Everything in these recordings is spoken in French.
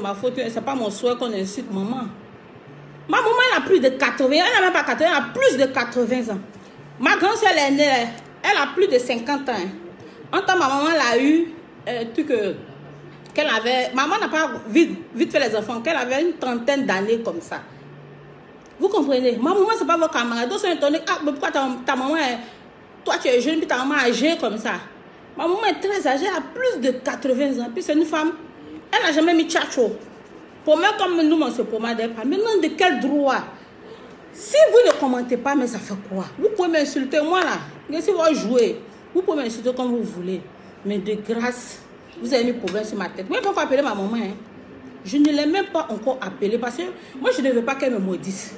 ma faute, c'est pas mon souhait qu'on insulte maman. Ma maman, elle a plus de 80 ans, elle n'a même pas 80 ans, elle a plus de 80 ans. Ma grand-soeur, elle est née, elle a plus de 50 ans. En temps, ma maman, elle a eu qu'elle avait... Maman n'a pas vite fait les enfants, qu'elle avait une trentaine d'années comme ça. Vous comprenez? Ma maman, c'est pas votre camarade. Donc, c'est étonné. Ah, mais pourquoi ta maman, toi, tu es jeune, puis ta maman est âgée comme ça? Ma maman est très âgée, elle a plus de 80 ans. Puis c'est une femme, elle n'a jamais mis tchatcho. Pour moi, comme nous, on se pommade pas. Maintenant, de quel droit? Si vous ne commentez pas, mais ça fait quoi? Vous pouvez m'insulter, moi là. Si vous jouez, vous pouvez m'insulter comme vous voulez. Mais de grâce, vous avez mis problème sur ma tête. Moi, il faut appeler ma maman. Hein. Je ne l'ai même pas encore appelée parce que moi, je ne veux pas qu'elle me maudisse.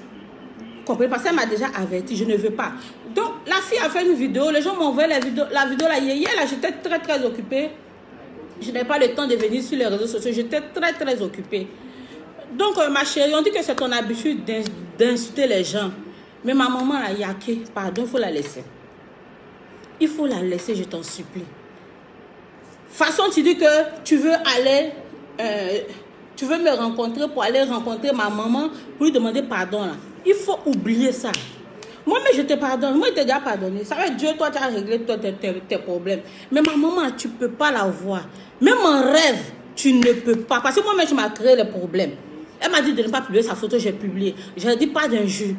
Vous comprenez? Parce qu'elle m'a déjà averti, je ne veux pas. Donc, la fille a fait une vidéo, les gens m'ont envoyé la vidéo là, hier, là, j'étais très occupée. Je n'ai pas le temps de venir sur les réseaux sociaux, j'étais très occupée. Donc, ma chérie, on dit que c'est ton habitude d'insulter les gens. Mais ma maman, là, Yake, pardon, il faut la laisser. Il faut la laisser, je t'en supplie. Façon, tu dis que tu veux aller, tu veux me rencontrer pour aller rencontrer ma maman pour lui demander pardon, là. Il faut oublier ça. Moi, mais je te pardonne. Moi, je t'ai déjà pardonné. Ça va être Dieu, toi, tu as réglé tes problèmes. Mais ma maman, tu ne peux pas la voir. Même en rêve, tu ne peux pas. Parce que moi-même, tu m'as créé les problèmes. Elle m'a dit de ne pas publier sa photo, j'ai publié. Je n'ai dit pas d'injure.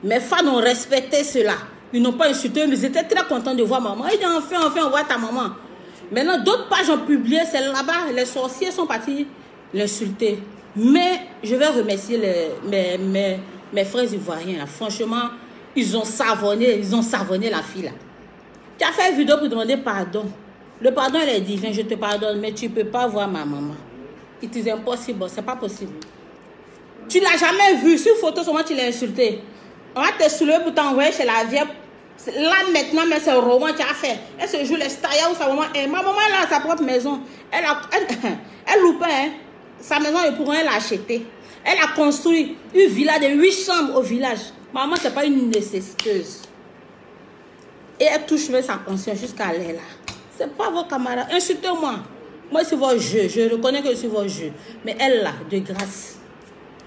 Mes fans ont respecté cela. Ils n'ont pas insulté, mais ils étaient très contents de voir maman. Ils disent enfin, on voit ta maman. Maintenant, d'autres pages ont publié, c'est là-bas, les sorciers sont partis l'insulter. Mais je vais remercier mes frères ivoiriens. Là. Franchement, ils ont savonné la fille. Là. Tu as fait une vidéo pour demander pardon. Le pardon, il est divin, je te pardonne, mais tu ne peux pas voir ma maman. It is impossible, c'est pas possible. Tu ne l'as jamais vu. Sur photo, seulement tu l'as insulté. On va te soulever pour t'envoyer chez la vieille. Là, maintenant, mais c'est un roman tu as fait. Elle se joue les stars où sa maman est. Ma maman, elle a sa propre maison. Elle loupe, hein. Sa maison, et pour elle l'a achetée. Elle a construit une villa de 8 chambres au village. Maman, ce n'est pas une nécessiteuse. Et elle touche même sa conscience jusqu'à l'air là. Ce n'est pas vos camarades. Insultez-moi. Moi, c'est votre jeu. Je reconnais que c'est votre jeu. Mais elle, là, de grâce,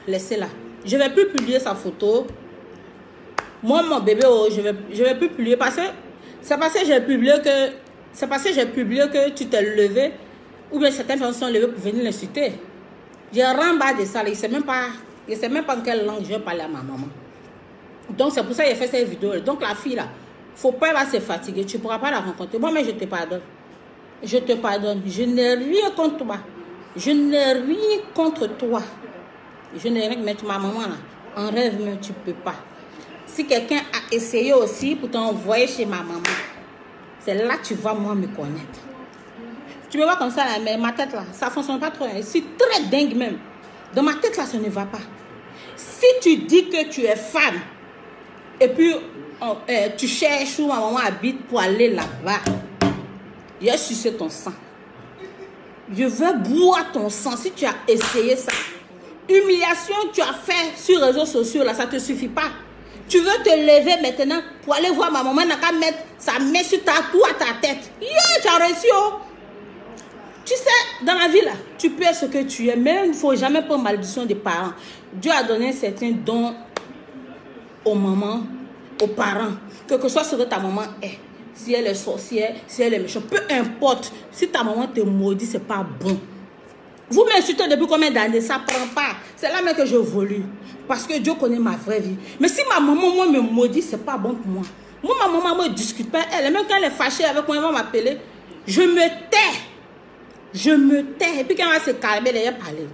laissez-la. Je ne vais plus publier sa photo. Moi, mon bébé, oh, je vais plus publier. C'est parce que j'ai publié que tu t'es levé. Ou bien certaines personnes sont levées pour venir l'insulter. J'ai rembas de ça. Il ne sait même pas en quelle langue je vais parler à ma maman. Donc, c'est pour ça que j'ai fait cette vidéo. Donc, la fille, là, faut pas elle va se fatiguer. Tu ne pourras pas la rencontrer. Moi, mais je te pardonne. Je te pardonne. Je n'ai rien contre toi. Je n'ai rien contre toi. Je n'ai rien contre ma maman, là. En rêve, mais tu ne peux pas. Si quelqu'un a essayé aussi pour t'envoyer chez ma maman, c'est là que tu vas, moi, me connaître. Tu me vois comme ça, là, mais ma tête, là, ça ne fonctionne pas trop. Je suis très dingue, même. Dans ma tête, là, ça ne va pas. Si tu dis que tu es femme, et puis tu cherches où ma maman habite pour aller là-bas, j'ai sucé ton sang. Je veux boire ton sang si tu as essayé ça. Humiliation que tu as fait sur les réseaux sociaux, là, ça ne te suffit pas. Tu veux te lever maintenant pour aller voir ma maman, n'a qu'à mettre sa main sur ta cou à ta tête. Yeah, tu as réussi, oh. Tu sais, dans la vie, là, tu peux être ce que tu es, mais il ne faut jamais prendre malédiction des parents. Dieu a donné certains dons aux mamans, aux parents, que soit ce que ta maman est. Si elle est sorcière, si elle est méchante, peu importe. Si ta maman te maudit, ce n'est pas bon. Vous m'insultez depuis combien d'années? Ça ne prend pas. C'est là même que je évolue. Parce que Dieu connaît ma vraie vie. Mais si ma maman, moi, me maudit, ce n'est pas bon pour moi. Moi, ma maman, ne discute pas. Elle, même quand elle est fâchée avec moi, elle va m'appeler. Je me tais. Je me tais. Et puis quand elle va se calmer, elle va parler.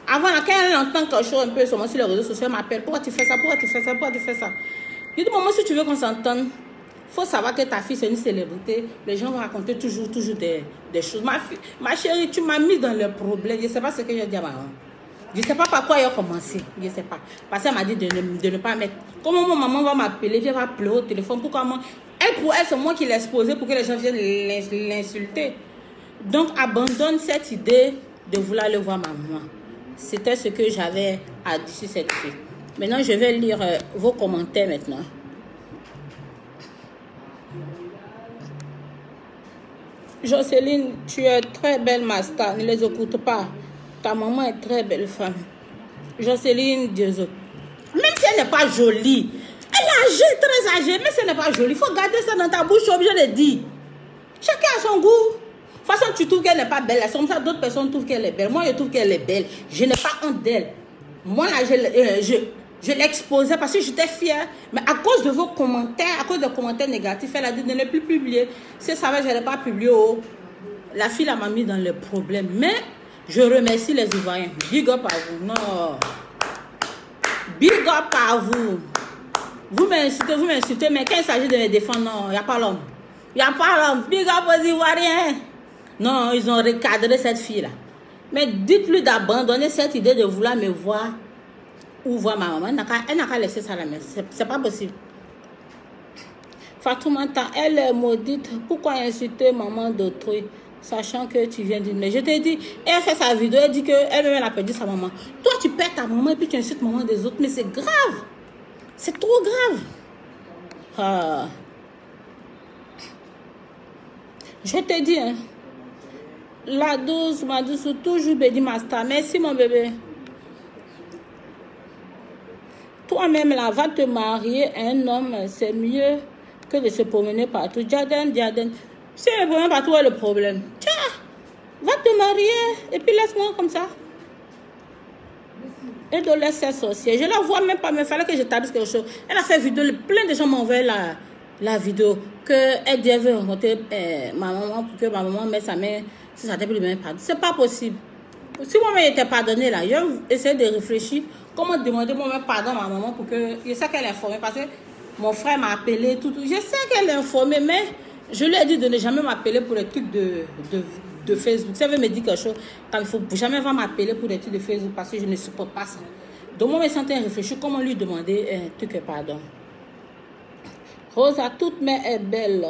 Avant, là, quand elle entend quelque chose un peu sur les réseaux sociaux, elle m'appelle. Pourquoi tu fais ça? Pourquoi tu fais ça? Pourquoi tu fais ça? Je dis, maman, si tu veux qu'on s'entende, il faut savoir que ta fille, c'est une célébrité. Les gens vont raconter toujours des choses. Ma chérie, tu m'as mis dans le problème. Je ne sais pas ce que je dis à ma maman. Je ne sais pas par quoi elle a commencé. Je ne sais pas. Parce qu'elle m'a dit de ne pas mettre. Comment ma maman va m'appeler, elle va pleurer au téléphone. Pourquoi moi? Pour elle, c'est moi qui l'ai exposé pour que les gens viennent l'insulter. Donc, abandonne cette idée de vouloir aller voir ma maman. C'était ce que j'avais à dire sur cette fille. Maintenant, je vais lire vos commentaires maintenant. Jocelyne, tu es très belle, Master. Ne les écoute pas. Ta maman est très belle femme. Jocelyne Dieuzo. Même si elle n'est pas jolie, elle est âgée, très âgée, mais si elle n'est pas jolie, il faut garder ça dans ta bouche, je suis obligée de dire. Chacun a son goût. De toute façon, tu trouves qu'elle n'est pas belle. C'est comme ça, d'autres personnes trouvent qu'elle est belle. Moi, je trouve qu'elle est belle. Je n'ai pas honte d'elle. Moi, là, je l'exposais parce que j'étais fière. Mais à cause de vos commentaires, à cause des commentaires négatifs, elle a dit de ne plus publier. Si ça va, je n'allais pas publier. Oh. La fille m'a mis dans les problèmes. Mais je remercie les Ivoiriens. Big up à vous. Non. Big up à vous. Vous m'insultez, mais quand il s'agit de me défendre, non, il n'y a pas l'homme. Il n'y a pas l'homme. Big up aux Ivoiriens. Non, ils ont recadré cette fille-là. Mais dites-lui d'abandonner cette idée de vouloir me voir ou voir ma maman. Elle n'a qu'à laisser ça à la main. C'est pas possible. Fatoumata, elle est maudite. Pourquoi insulter maman d'autrui, sachant que tu viens d'une... Mais je t'ai dit, elle a fait sa vidéo, elle dit qu'elle-même a perdu sa maman. Toi, tu perds ta maman et puis tu insultes maman des autres. Mais c'est grave. C'est trop grave. Ah. Je te dis, hein. La douce, ma douce, toujours béni Master. Merci mon bébé. Toi-même là, va te marier à un homme, c'est mieux que de se promener partout. Jaden. Si elle promener partout, est le problème. Tiens, va te marier et puis laisse-moi comme ça. Et de laisser sorcier. Je la vois même pas, mais il fallait que je t'abrisse quelque chose. Elle a fait vidéo, plein de gens m'ont envoyé la vidéo. Elle dit qu'elle veut rencontrer ma maman pour que ma maman mette sa main sur sa tête pour lui mettre pardon. C'est pas possible. Si moi-même j'étais pardonné là, je vais essayer de réfléchir comment demander moi-même pardon à ma maman pour que... Je sais qu'elle est informée parce que mon frère m'a appelé, tout. Je sais qu'elle est informée, mais je lui ai dit de ne jamais m'appeler pour les trucs de Facebook. Si elle veut me dire quelque chose, il ne faut jamais m'appeler pour les trucs de Facebook parce que je ne supporte pas ça. Donc moi, je me sentais réfléchir comment lui demander un truc pardon. Rosa, toute mère est belle.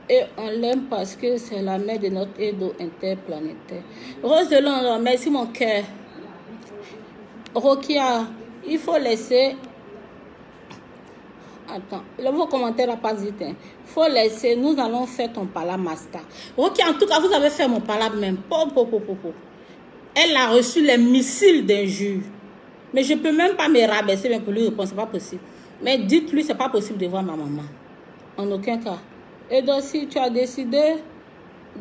Et on l'aime parce que c'est la mère de notre Edo interplanétaire. Rose de Londres, merci mon cœur. Rokia, il faut laisser... Attends, vos commentaires n'ont pas dit. Il faut laisser, nous allons faire ton pala master. Rokia, en tout cas, vous avez fait mon pala même. Elle a reçu les missiles d'injures. Mais je ne peux même pas me rabaisser même pour lui répondre, c'est pas possible. Mais dites-lui, c'est pas possible de voir ma maman. En aucun cas. Et donc, si tu as décidé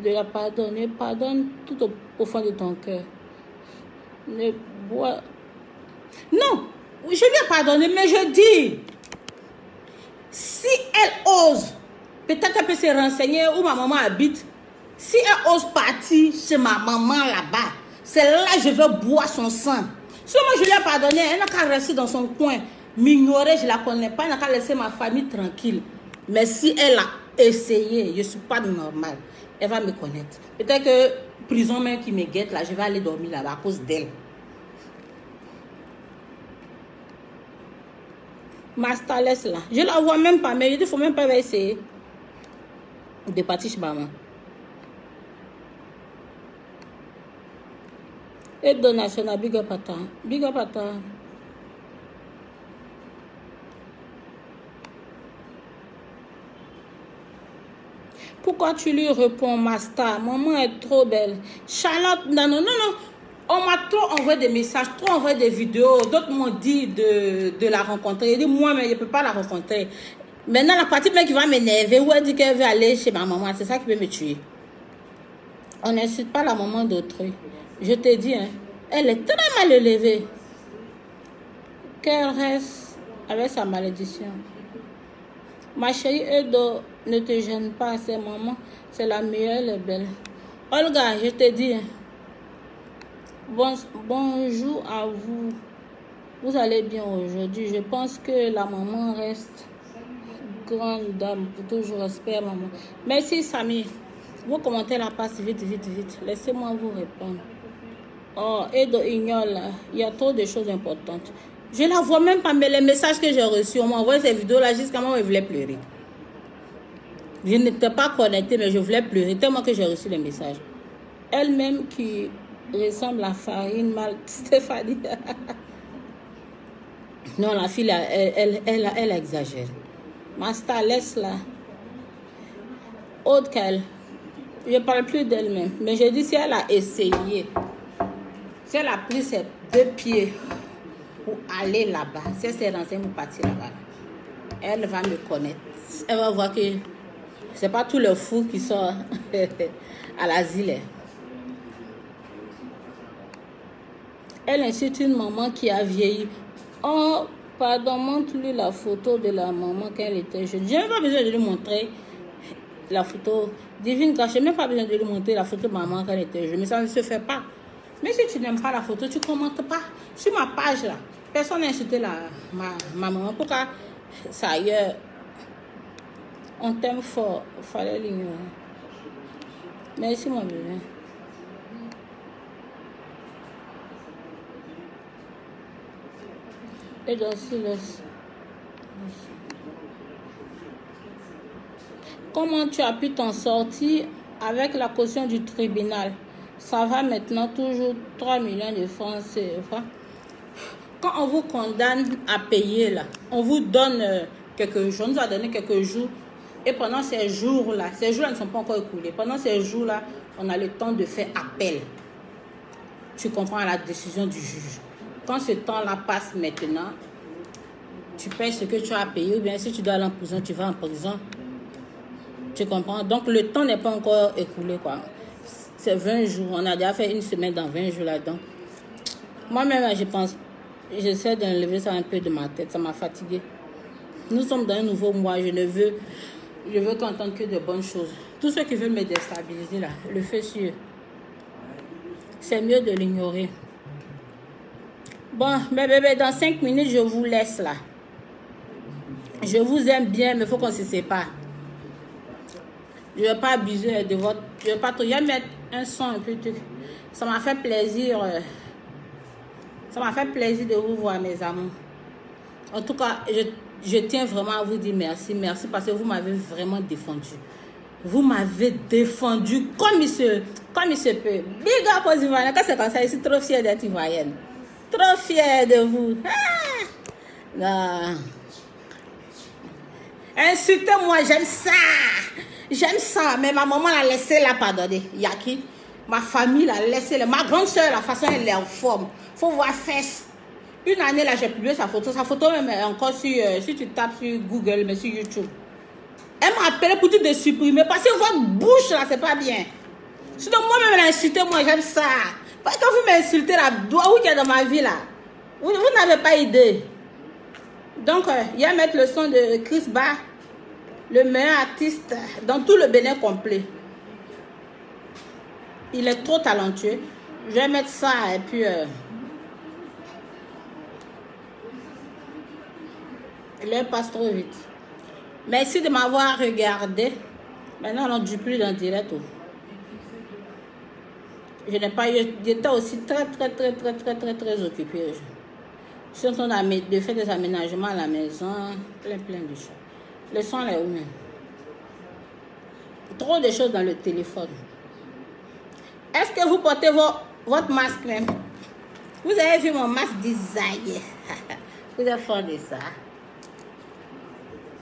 de la pardonner, pardonne tout au fond de ton cœur. Ne bois... Non, je lui ai pardonné, mais je dis, si elle ose, peut-être elle peut se renseigner où ma maman habite. Si elle ose partir chez ma maman là-bas, c'est là que je vais boire son sang. Si moi je lui ai pardonné, elle n'a qu'à rester dans son coin, m'ignorer, je ne la connais pas, elle n'a qu'à laisser ma famille tranquille. Mais si elle a essayé, je ne suis pas normale, elle va me connaître. Peut-être que prison même qui me guette là, je vais aller dormir là-bas à cause d'elle. Master laisse là. Je la vois même pas, mais il ne faut même pas essayer de partir chez maman. Et donation à Big Up Pata. Big Up Pata. Pourquoi tu lui réponds, Master? Maman est trop belle. Charlotte, non. On m'a trop envoyé des messages, trop envoyé des vidéos. D'autres m'ont dit de la rencontrer. J'ai dit, moi, mais je ne peux pas la rencontrer. Maintenant, la partie qui va m'énerver, où elle dit qu'elle veut aller chez ma maman, c'est ça qui peut me tuer. On n'insulte pas la maman d'autrui. Je te dis, hein, elle est très mal élevée. Qu'elle reste avec sa malédiction. Ma chérie Edo, ne te gêne pas, c'est maman. C'est la meilleure, elle est belle. Olga, je te dis, bonjour à vous. Vous allez bien aujourd'hui. Je pense que la maman reste grande dame. Pour toujours, j'espère, maman. Merci, Samy. Vos commentaires la passent vite. Laissez-moi vous répondre. Oh, Edo ignore là. Il y a trop de choses importantes. Je la vois même pas, mais les messages que j'ai reçus, on m'a envoyé ces vidéos-là jusqu'à moi, je voulais pleurer. Je n'étais pas connectée, mais je voulais pleurer tellement que j'ai reçu les messages. Elle-même qui ressemble à Farine Mal Stéphanie. Non, la fille, elle exagère. Master, laisse-la. Autre qu'elle. Je ne parle plus d'elle-même. Mais je dis, si elle a essayé Si elle a pris ses 2 pieds pour aller là-bas, si elle s'est renseignée pour partir là-bas, elle va me connaître. Elle va voir que c'est pas tous les fous qui sont à l'asile. Elle incite une maman qui a vieilli. Oh, pardon, montre-lui la photo de la maman quand elle était jeune. Je n'ai pas besoin de lui montrer la photo. Divine Grâce, je n'ai même pas besoin de lui montrer la photo de maman quand elle était jeune. Mais ça ne se fait pas. Mais si tu n'aimes pas la photo, tu ne commentes pas. Sur ma page là, personne n'a insulté ma maman. Pourquoi ça ailleurs? On t'aime fort. Il fallait l'ignorer. Merci mon bébé. Et dans le silence. Comment tu as pu t'en sortir avec la caution du tribunal? Ça va maintenant toujours 3 millions de francs CFA. Quand on vous condamne à payer là, on vous donne quelques jours, on nous a donné quelques jours. Et pendant ces jours-là ne sont pas encore écoulés. Pendant ces jours-là, on a le temps de faire appel. Tu comprends la décision du juge. Quand ce temps-là passe maintenant, tu payes ce que tu as payé, ou bien si tu dois aller en prison, tu vas en prison. Tu comprends? Donc le temps n'est pas encore écoulé, quoi. C'est 20 jours. On a déjà fait une semaine dans 20 jours là-dedans. Moi-même, je pense, j'essaie d'enlever ça un peu de ma tête. Ça m'a fatigué. Nous sommes dans un nouveau mois. Je veux qu'entendre que de bonnes choses. Tous ceux qui veulent me déstabiliser, là, le feu sur. C'est mieux de l'ignorer. Bon, mes bébés, dans 5 minutes, je vous laisse là. Je vous aime bien, mais il faut qu'on se sépare. Je ne vais pas abuser de votre... Je vais pas trop... Je vais mettre un son un peu... Ça m'a fait plaisir. Ça m'a fait plaisir de vous voir, mes amours. En tout cas, je tiens vraiment à vous dire merci. Merci parce que vous m'avez vraiment défendu. Vous m'avez défendu comme il se peut. Big up aux Ivoiriens. Quand c'est comme ça, je suis trop fière d'être Ivoirienne. Trop fière de vous. Ah! Non. Insultez-moi, j'aime ça. J'aime ça. Mais ma maman l'a laissé la pardonner. Yaki. Ma famille l'a laissé. Ma grande soeur, la façon elle est en forme. Faut voir fesses. Une année là, j'ai publié sa photo. Sa photo même est encore sur, si tu tapes sur Google, mais sur YouTube. Elle m'a appelé pour tout de supprimer. Parce que votre bouche là, c'est pas bien. Sinon, moi-même, elle a insulté, moi, j'aime ça. Parce que quand vous m'insultez là, où il y a dans ma vie là, vous n'avez pas idée. Donc, il y a mettre le son de Chris Ba, le meilleur artiste dans tout le Bénin complet. Il est trop talentueux. Je vais mettre ça et puis... l'heure passe trop vite. Merci de m'avoir regardé. Maintenant, on ne dit plus dans direct. Je n'ai pas eu... J'étais aussi très occupée. Je suis en train de faire des aménagements à la maison. Plein de choses. Le son est où même? Trop de choses dans le téléphone. Est-ce que vous portez votre masque même? Vous avez vu mon masque design? Vous êtes fort de ça.